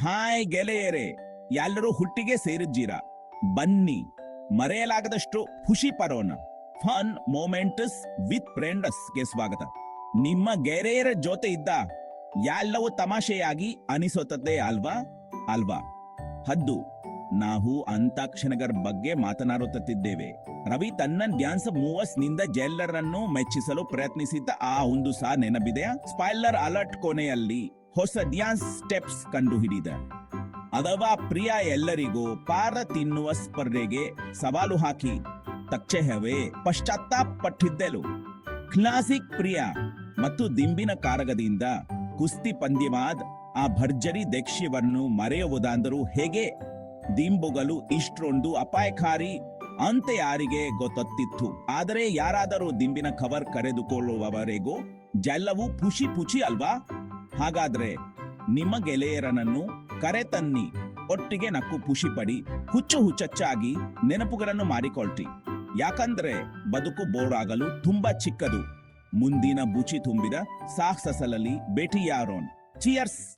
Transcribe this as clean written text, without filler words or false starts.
Hi ಗೆಳೆಯರೇ, ಎಲ್ಲರೂ ಹುಟ್ಟಿಗೆ ಸೇರಿದ್ದೀರಾ. ಬನ್ನಿ, ಮರೆಯಲಾಗದಷ್ಟು ಖುಷಿ ಪರೋಣ. ಫನ್ ಮೊಮೆಂಟ್ಸ್ ವಿತ್ ಫ್ರೆಂಡ್ಸ್ಗೆ ಸ್ವಾಗತ. ನಿಮ್ಮ ಗೆಳೆಯರ ಜೊತೆ ಇದ್ದ ಎಲ್ಲವೂ ತಮಾಷೆಯಾಗಿ ಅನಿಸುತ್ತದೆ ಅಲ್ವಾ ಅಲ್ವಾ ಹದ್ದು ನಾವು ಅಂತಾಕ್ಷರಗಳ ಬಗ್ಗೆ ಮಾತನಾಡುತ್ತಿದ್ದೇವೆ. ರವಿ ತನ್ನ ಡ್ಯಾನ್ಸ್ ಮೂವರ್ಸ್ ನಿಂದ ಎಲ್ಲರನ್ನು ಮೆಚ್ಚಿಸಲು ಪ್ರಯತ್ನಿಸಿದ್ದ ಆ ಒಂದು ಸಹ ನೆನಪಿದೆಯಾ? ಸ್ಪಾಯ್ಲರ್ ಅಲರ್ಟ್, ಕೊನೆಯಲ್ಲಿ ಹೊಸ ಡ್ಯಾನ್ಸ್ ಸ್ಟೆಪ್ಸ್ ಕಂಡುಹಿಡಿದ. ಅಥವಾ ಪ್ರಿಯಾ ಎಲ್ಲರಿಗೂ ಪಾರ ತಿನ್ನುವ ಸ್ಪರ್ಧೆಗೆ ಸವಾಲು ಹಾಕಿ ತಕ್ಷಣವೇ ಪಶ್ಚಾತ್ತಾಪಪಟ್ಟಿದ್ದೆಳು. ಕ್ಲಾಸಿಕ್ ಪ್ರಿಯಾ ಮತ್ತು ದಿಂಬಿನ ಕಾರಗದಿಂದ ಕುಸ್ತಿ ಪಂದ್ಯವಾದ ಆ ಭರ್ಜರಿ ದೃಶ್ಯವನ್ನು ಮರೆಯುವುದಾದರೂ ಹೇಗೆ? ದಿಂಬುಗಳು ಇಷ್ಟೊಂದು ಅಪಾಯಕಾರಿ ಅಂತ ಯಾರಿಗೆ ಗೊತ್ತಿತ್ತು? ಆದರೆ ಯಾರಾದರೂ ದಿಂಬಿನ ಕವರ್ ಕರೆದುಕೊಳ್ಳುವವರೆಗೂ ಎಲ್ಲವೂ ಪುಷಿ ಅಲ್ವಾ? ಹಾಗಾದ್ರೆ ನಿಮ್ಮ ಗೆಳೆಯರನ್ನು ಕರೆತನ್ನಿ, ಒಟ್ಟಿಗೆ ನಕ್ಕು ಖುಷಿ ಪಡಿ, ಹುಚ್ಚುಚ್ಚಾಗಿ ನೆನಪುಗಳನ್ನು ಮಾಡಿಕೊಳ್ತಿ. ಯಾಕಂದ್ರೆ ಬದುಕು ಬೋರ್ ಆಗಲು ತುಂಬಾ ಚಿಕ್ಕದು. ಮುಂದಿನ ಬುಚಿ ತುಂಬಿದ ಸಾಹಸದಲ್ಲಿ ಭೇಟಿಯಾರೋಣ. ಚಿಯರ್ಸ್.